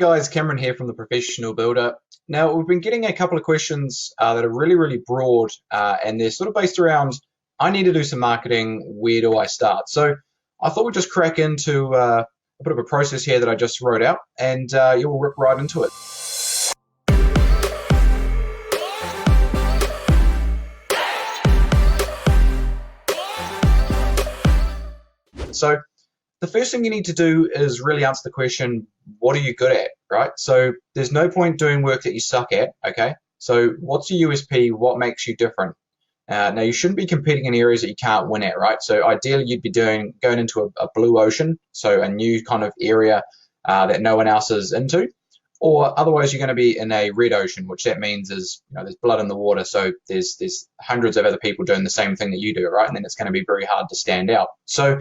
Guys, Cameron here from The Professional Builder. Now, we've been getting a couple of questions that are really broad, and they're sort of based around, I need to do some marketing, where do I start? So I thought we'd just crack into a bit of a process here that I just wrote out, and you'll rip right into it. So the first thing you need to do is really answer the question, what are you good at, right? So there's no point doing work that you suck at, okay? So what's your USP? What makes you different? Now, you shouldn't be competing in areas that you can't win at, right? So ideally, you'd be going into a blue ocean, so a new kind of area that no one else is into, or otherwise you're going to be in a red ocean, which that means is, there's blood in the water, so there's hundreds of other people doing the same thing that you do, right? And then it's going to be very hard to stand out. So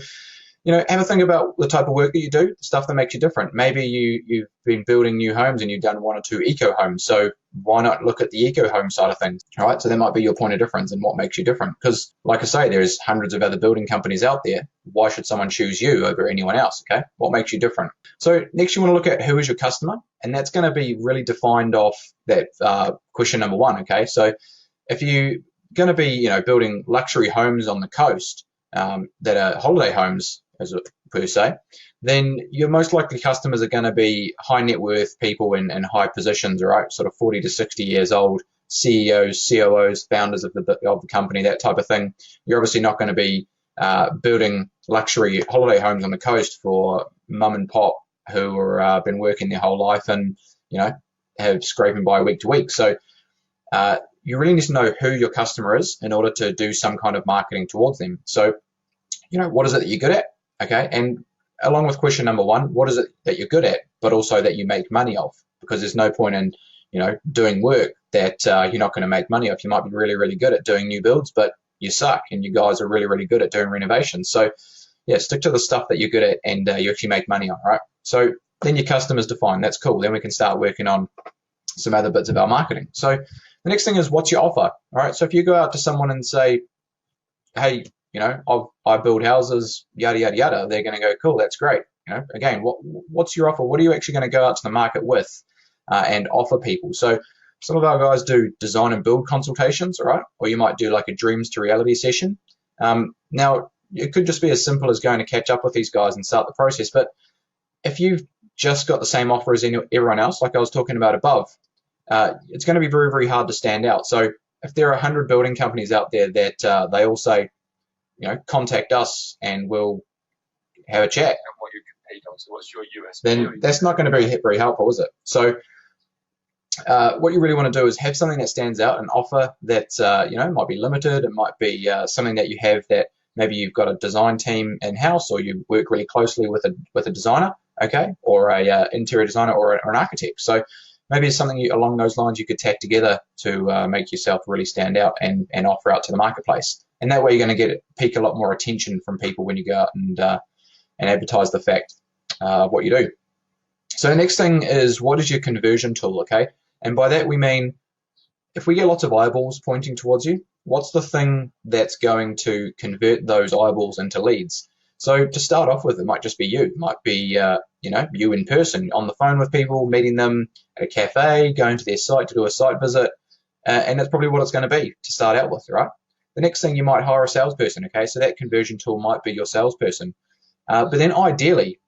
have a think about the type of work that you do, stuff that makes you different. Maybe you've been building new homes and you've done one or two eco homes. So why not look at the eco home side of things, all right? So that might be your point of difference and what makes you different. Because like I say, there's hundreds of other building companies out there. Why should someone choose you over anyone else, okay? What makes you different? So next you want to look at who is your customer, and that's going to be really defined off that question number one, okay? So if you're going to be, building luxury homes on the coast that are holiday homes, as per se, then your most likely customers are going to be high net worth people in high positions, right? Sort of 40 to 60 years old, CEOs, COOs, founders of the company, that type of thing. You're obviously not going to be building luxury holiday homes on the coast for mum and pop who are been working their whole life and have scraping by week to week. So you really need to know who your customer is in order to do some kind of marketing towards them. So what is it that you're good at? Okay, and along with question number one, what is it that you're good at, but also that you make money off? Because there's no point in, doing work that you're not going to make money off. You might be really good at doing new builds, but you suck, and you guys are really good at doing renovations. So yeah, stick to the stuff that you're good at and you actually make money on, right? So then your customers defined. That's cool. Then we can start working on some other bits of our marketing. So the next thing is, what's your offer? All right, so if you go out to someone and say, hey, I build houses, yada, yada, yada, they're going to go, cool, that's great. Again, what's your offer? What are you actually going to go out to the market with and offer people? So some of our guys do design and build consultations, all right? Or you might do like a dreams to reality session. Now, it could just be as simple as going to catch up with these guys and start the process. But if you've just got the same offer as everyone else, like I was talking about above, it's going to be very hard to stand out. So if there are 100 building companies out there that they all say, contact us and we'll have a chat. And what you compete on, so what's your USP? Then that's not going to be very helpful, is it? So what you really want to do is have something that stands out, an offer that might be limited. It might be something that you have that maybe you've got a design team in-house, or you work really closely with a designer, okay, or a interior designer or an architect. So maybe it's something along those lines you could tack together to make yourself really stand out and offer out to the marketplace. And that way you're going to pique a lot more attention from people when you go out and advertise the fact of what you do. So the next thing is, what is your conversion tool, okay? And by that we mean, if we get lots of eyeballs pointing towards you, what's the thing that's going to convert those eyeballs into leads? So to start off with, it might just be you. It might be, you in person, on the phone with people, meeting them at a cafe, going to their site to do a site visit, and that's probably what it's going to be to start out with, right? The next thing, you might hire a salesperson, okay? So that conversion tool might be your salesperson. But then ideally,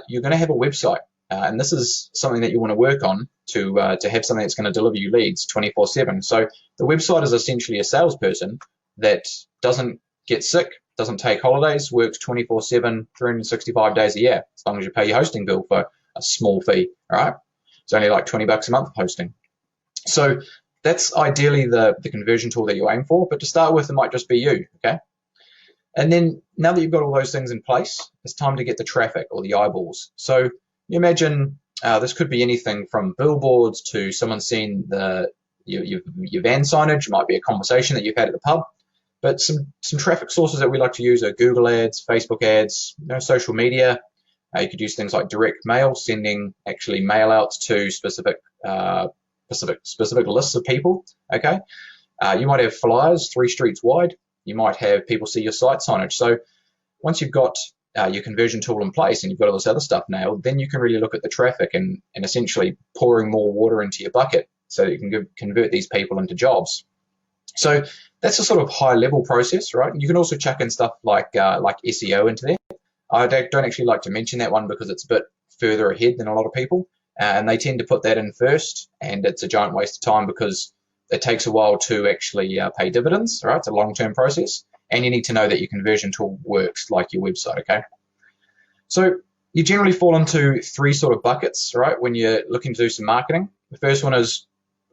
you're going to have a website, and this is something that you want to work on to have something that's going to deliver you leads 24/7. So the website is essentially a salesperson that doesn't get sick, doesn't take holidays, works 24/7, 365 days a year, as long as you pay your hosting bill for a small fee, all right? It's only like $20 a month of hosting. So that's ideally the conversion tool that you aim for, but to start with, it might just be you, okay? And then now that you've got all those things in place, it's time to get the traffic or the eyeballs. So you imagine this could be anything from billboards to someone seeing your van signage. It might be a conversation that you've had at the pub. But some traffic sources that we like to use are Google ads, Facebook ads, social media. You could use things like direct mail, sending actually mail outs to specific lists of people, okay? You might have flyers 3 streets wide. You might have people see your site signage. So once you've got your conversion tool in place and you've got all this other stuff nailed, then you can really look at the traffic and essentially pouring more water into your bucket so that you can convert these people into jobs. So that's a sort of high level process, right? You can also chuck in stuff like SEO into there. I don't actually like to mention that one because it's a bit further ahead than a lot of people, and they tend to put that in first, and it's a giant waste of time because it takes a while to actually pay dividends, right? It's a long-term process, and you need to know that your conversion tool works like your website, okay? So you generally fall into three sort of buckets, right, when you're looking to do some marketing. The first one is,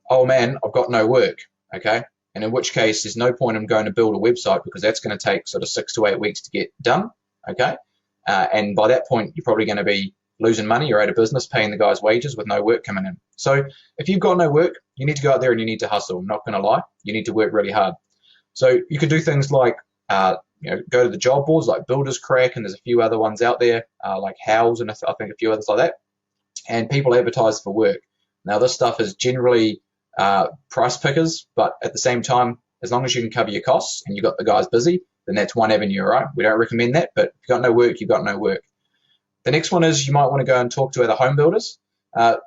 oh man, I've got no work, okay? And in which case, there's no point in going to build a website because that's going to take sort of 6 to 8 weeks to get done, okay? And by that point, you're probably going to be losing money. You're out of business, paying the guys wages with no work coming in. So if you've got no work, you need to go out there and you need to hustle. I'm not going to lie. You need to work really hard. So you could do things like, go to the job boards like Builders Crack, and there's a few other ones out there like House and I think a few others like that. And people advertise for work. Now this stuff is generally price pickers, but at the same time, as long as you can cover your costs and you've got the guys busy, then that's one avenue, right? We don't recommend that, but if you've got no work, you've got no work. The next one is you might want to go and talk to other home builders.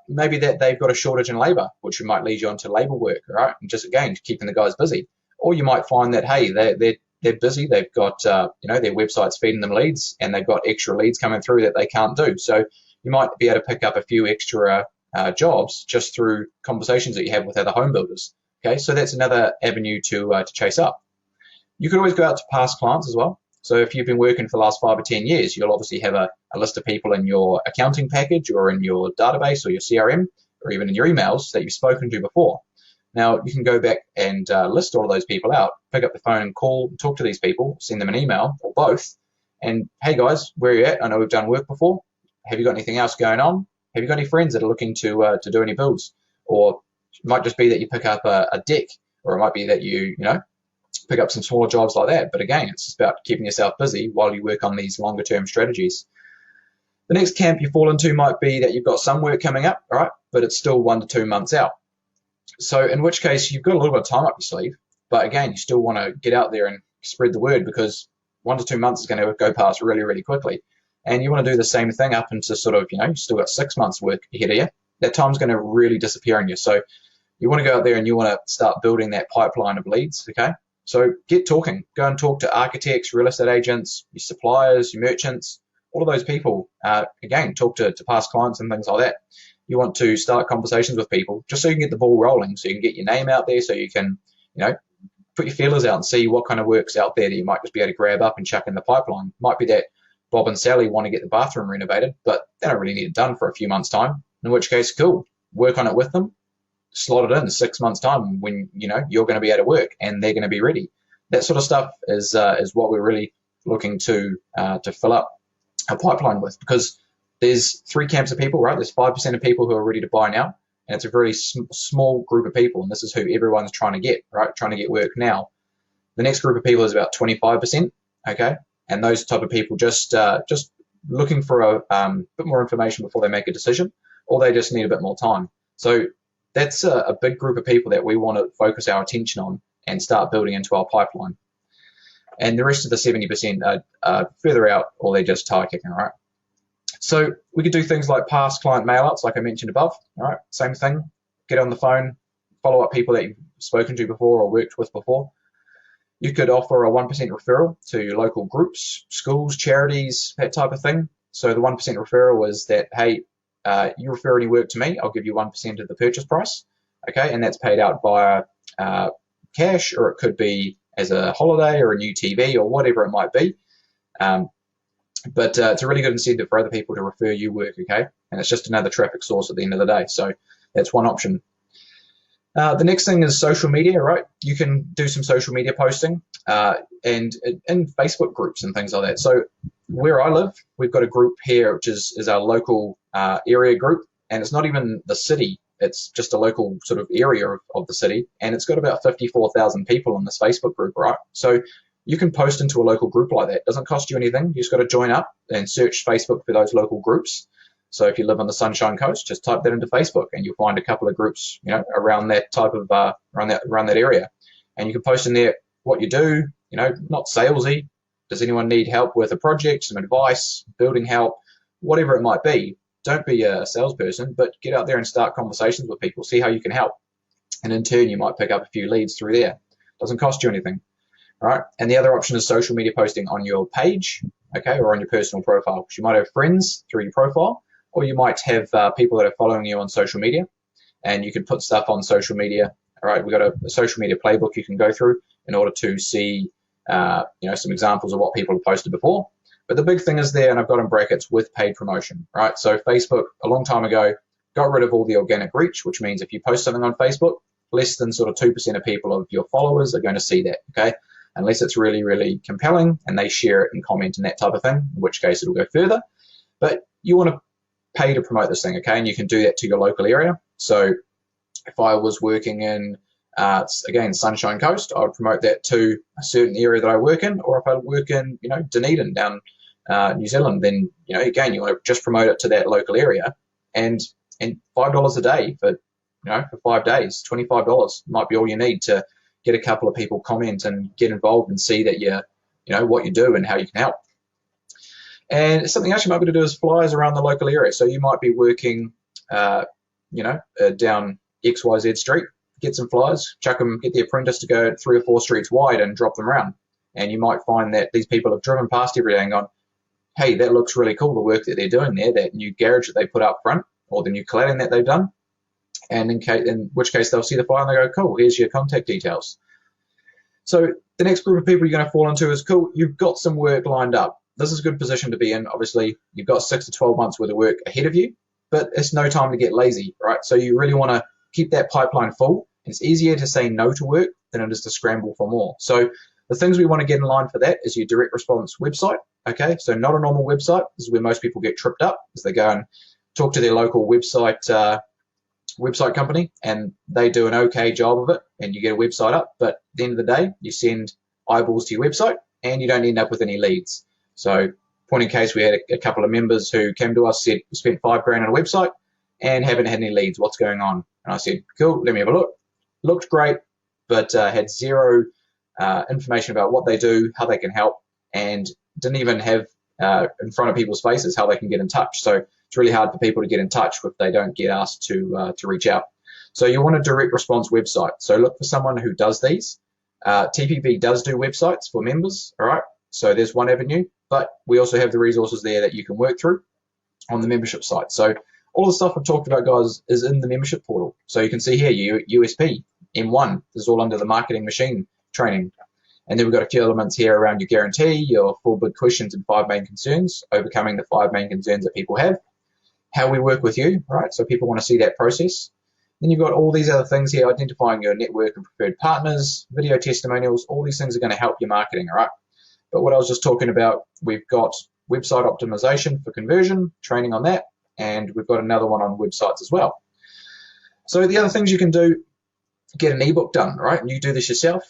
Maybe that they've got a shortage in labor, which might lead you onto labor work, right? And just again, keeping the guys busy. Or you might find that, hey, they're busy. They've got, their website's feeding them leads and they've got extra leads coming through that they can't do. So you might be able to pick up a few extra jobs just through conversations that you have with other home builders. Okay, so that's another avenue to chase up. You could always go out to past clients as well. So if you've been working for the last 5 or 10 years, you'll obviously have a list of people in your accounting package or in your database or your CRM or even in your emails that you've spoken to before. Now, you can go back and list all of those people out, pick up the phone and call, talk to these people, send them an email or both. And, hey, guys, where are you at? I know we've done work before. Have you got anything else going on? Have you got any friends that are looking to do any builds? Or it might just be that you pick up a deck, or it might be that you pick up some smaller jobs like that. But again, it's just about keeping yourself busy while you work on these longer term strategies. The next camp you fall into might be that you've got some work coming up, all right, but it's still 1 to 2 months out. So in which case you've got a little bit of time up your sleeve, but again, you still want to get out there and spread the word because 1 to 2 months is going to go past really, really quickly. And you want to do the same thing up into sort of, you've still got 6 months work ahead of you. That time's going to really disappear on you. So you want to go out there and you want to start building that pipeline of leads, okay? So get talking. Go and talk to architects, real estate agents, your suppliers, your merchants, all of those people. Again, talk to past clients and things like that. You want to start conversations with people just so you can get the ball rolling, so you can get your name out there, so you can, put your feelers out and see what kind of work's out there that you might just be able to grab up and chuck in the pipeline. Might be that Bob and Sally want to get the bathroom renovated, but they don't really need it done for a few months' time, in which case, cool, work on it with them, slot it in 6 months' time when, you're going to be out of work and they're going to be ready. That sort of stuff is what we're really looking to fill up a pipeline with, because there's 3 camps of people, right? There's 5% of people who are ready to buy now, and it's a very small group of people, and this is who everyone's trying to get, right? Trying to get work now. The next group of people is about 25%, okay? And those type of people just looking for a bit more information before they make a decision, or they just need a bit more time. So that's a big group of people that we want to focus our attention on and start building into our pipeline. And the rest of the 70% are further out, or they're just tire kicking, right? So we could do things like past client mailouts, like I mentioned above. All right, same thing. Get on the phone, follow up people that you've spoken to before or worked with before. You could offer a 1% referral to local groups, schools, charities, that type of thing. So the 1% referral is that, hey, you refer any work to me, I'll give you 1% of the purchase price. Okay, and that's paid out via cash, or it could be as a holiday or a new TV or whatever it might be. But it's a really good incentive for other people to refer you work, okay? And it's just another traffic source at the end of the day. So that's one option. The next thing is social media, right? You can do some social media posting and in Facebook groups and things like that. So where I live, we've got a group here, which is our local area group, and it's not even the city. It's just a local sort of area of the city, and it's got about 54,000 people in this Facebook group, right? So you can post into a local group like that. It doesn't cost you anything. You just got to join up and search Facebook for those local groups. So if you live on the Sunshine Coast, just type that into Facebook and you'll find a couple of groups, around that type of around that area. And you can post in there what you do, not salesy. Does anyone need help with a project, some advice, building help, whatever it might be? Don't be a salesperson, but get out there and start conversations with people, see how you can help. And in turn, you might pick up a few leads through there. Doesn't cost you anything. All right. And the other option is social media posting on your page, okay, or on your personal profile. Because you might have friends through your profile, or you might have people that are following you on social media, and you can put stuff on social media. All right. We've got a social media playbook you can go through in order to see, some examples of what people have posted before. But the big thing is there, and I've got in brackets, with paid promotion, right? So Facebook, a long time ago, got rid of all the organic reach, which means if you post something on Facebook, less than sort of 2% of people of your followers are going to see that, okay? Unless it's really, really compelling and they share it and comment and that type of thing, in which case it'll go further. But you want to pay to promote this thing, okay? And you can do that to your local area. So if I was working in, again, Sunshine Coast, I would promote that to a certain area that I work in. Or if I work in, Dunedin down New Zealand, then, again, you want to just promote it to that local area. And $5 a day for 5 days, $25 might be all you need to get a couple of people comment and get involved and see that what you do and how you can help. And something else you might be able to do is flyers around the local area. So you might be working, down XYZ street, get some flyers, chuck them, get the apprentice to go 3 or 4 streets wide and drop them around. And you might find that these people have driven past every day and gone, hey, that looks really cool, the work that they're doing there, that new garage that they put up front, or the new cladding that they've done. And in which case they'll see the flyer and they go, cool, here's your contact details. So the next group of people you're going to fall into is, cool, you've got some work lined up. This is a good position to be in. Obviously, you've got 6 to 12 months worth of work ahead of you, but it's no time to get lazy, right? So you really want to keep that pipeline full. It's easier to say no to work than it is to scramble for more. So the things we want to get in line for that is your direct response website, okay? So not a normal website. This is where most people get tripped up, is they go and talk to their local website company, and they do an okay job of it, and you get a website up, but at the end of the day, you send eyeballs to your website, and you don't end up with any leads. So, point in case, we had a couple of members who came to us, said, we spent $5 grand on a website, and haven't had any leads, what's going on? And I said, cool, let me have a look. Looked great, but had zero information about what they do, how they can help, and didn't even have in front of people's faces how they can get in touch. So it's really hard for people to get in touch if they don't get asked to reach out. So you want a direct response website. So look for someone who does these. TPV does do websites for members, all right? So there's one avenue, but we also have the resources there that you can work through on the membership site. So all the stuff I've talked about, guys, is in the membership portal. So you can see here, USP, M1, this is all under the marketing machine training. And then we've got a few elements here around your guarantee, your 4 big questions and 5 main concerns, overcoming the 5 main concerns that people have, how we work with you, right? So people want to see that process. Then you've got all these other things here, identifying your network and preferred partners, video testimonials, all these things are going to help your marketing, all right? But what I was just talking about, we've got website optimization for conversion, training on that, and we've got another one on websites as well. So the other things you can do, get an ebook done, right? And you do this yourself.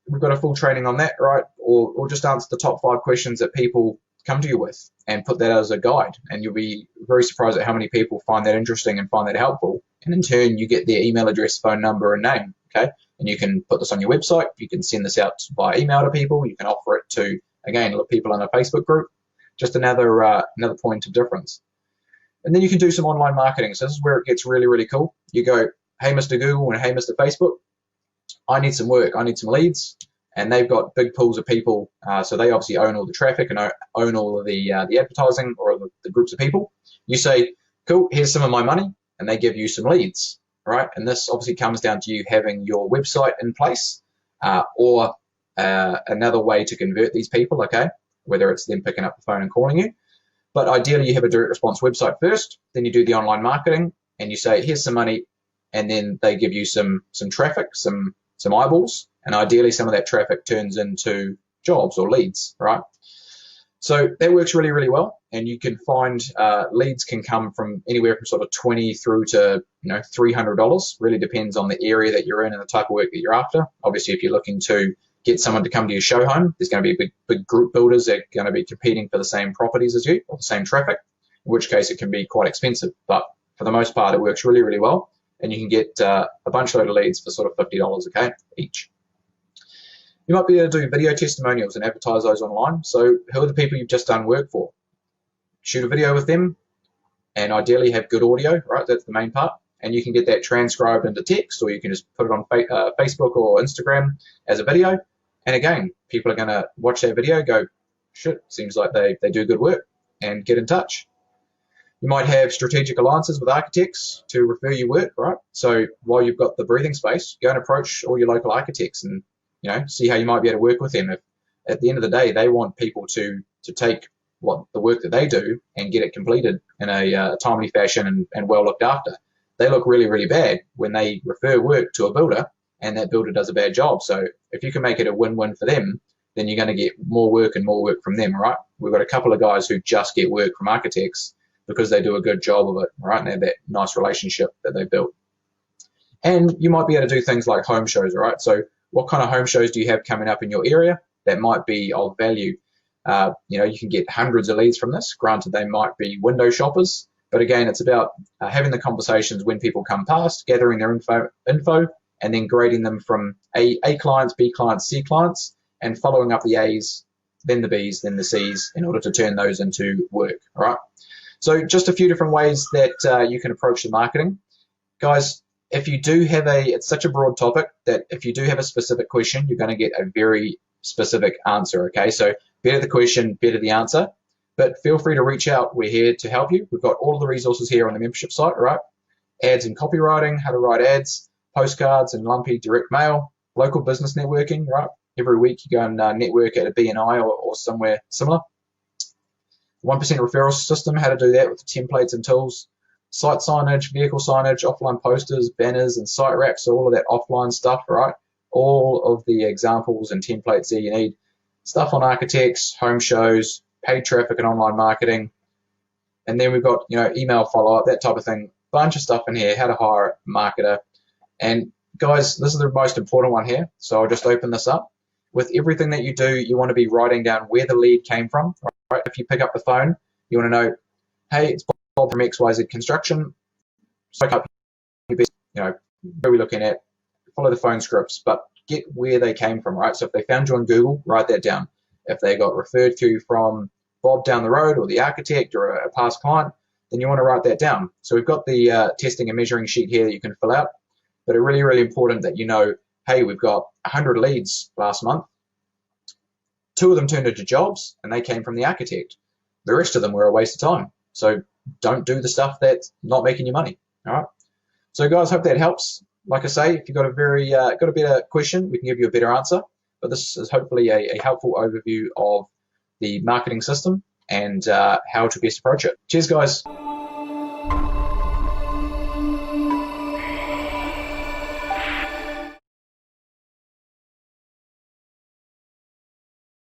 We've got a full training on that, right? Or just answer the top 5 questions that people come to you with and put that as a guide. And you'll be very surprised at how many people find that interesting and find that helpful. And in turn, you get their email address, phone number, and name, okay? And you can put this on your website. You can send this out by email to people. You can offer it to, again, people in a Facebook group. Just another point of difference. And then you can do some online marketing. So this is where it gets really, really cool. You go, hey, Mr. Google and hey, Mr. Facebook, I need some work. I need some leads. And they've got big pools of people. So they obviously own all the traffic and own all of the advertising or the groups of people. You say, cool, here's some of my money. And they give you some leads, right? And this obviously comes down to you having your website in place or another way to convert these people, okay? Whether it's them picking up the phone and calling you. But ideally, you have a direct response website first. Then you do the online marketing and you say, here's some money. And then they give you some traffic, some eyeballs, and ideally some of that traffic turns into jobs or leads, right? So that works really, really well, and you can find leads can come from anywhere from sort of $20 through to $300. Really depends on the area that you're in and the type of work that you're after. Obviously, if you're looking to get someone to come to your show home, there's going to be big group builders that are going to be competing for the same properties as you or the same traffic, in which case it can be quite expensive. But for the most part, it works really, really well. And you can get a bunch load of leads for sort of $50, okay, each. You might be able to do video testimonials and advertise those online. So who are the people you've just done work for? Shoot a video with them and ideally have good audio, right? That's the main part. And you can get that transcribed into text, or you can just put it on Facebook or Instagram as a video. And again, people are going to watch that video, go, shit, seems like they do good work, and get in touch. You might have strategic alliances with architects to refer you work, right? So while you've got the breathing space, go and approach all your local architects and see how you might be able to work with them. If at the end of the day they want people to take what the work that they do and get it completed in a timely fashion and well looked after, they look really, really bad when they refer work to a builder and that builder does a bad job. So if you can make it a win-win for them, then you're going to get more work and more work from them, right? We've got a couple of guys who just get work from architects because they do a good job of it, right? And they have that nice relationship that they built. And you might be able to do things like home shows, right? So what kind of home shows do you have coming up in your area that might be of value? You can get hundreds of leads from this. Granted, they might be window shoppers, but again, it's about having the conversations when people come past, gathering their info, and then grading them from A clients, B clients, C clients, and following up the A's, then the B's, then the C's in order to turn those into work, all right? So just a few different ways that you can approach the marketing. Guys, if you do have it's such a broad topic that if you do have a specific question, you're going to get a very specific answer, okay? So better the question, better the answer. But feel free to reach out. We're here to help you. We've got all of the resources here on the membership site, all right? Ads and copywriting, how to write ads, postcards and lumpy direct mail, local business networking, right? Every week you go and network at a BNI or somewhere similar. 1% referral system, how to do that with the templates and tools. Site signage, vehicle signage, offline posters, banners, and site wraps, so all of that offline stuff, right? All of the examples and templates there you need. Stuff on architects, home shows, paid traffic and online marketing. And then we've got, email follow-up, that type of thing. Bunch of stuff in here, how to hire a marketer. And guys, this is the most important one here. So I'll just open this up. With everything that you do, you want to be writing down where the lead came from, right? If you pick up the phone, you want to know, hey, it's Bob from XYZ Construction. Soak up your best, where are we looking at? Follow the phone scripts, but get where they came from, right? So if they found you on Google, write that down. If they got referred to from Bob down the road or the architect or a past client, then you want to write that down. So we've got the testing and measuring sheet here that you can fill out, but it's really, really important that hey, we've got 100 leads last month. 2 of them turned into jobs and they came from the architect. The rest of them were a waste of time. So don't do the stuff that's not making you money, all right? So guys, hope that helps. Like I say, if you've got a better question, we can give you a better answer. But this is hopefully a helpful overview of the marketing system and how to best approach it. Cheers, guys.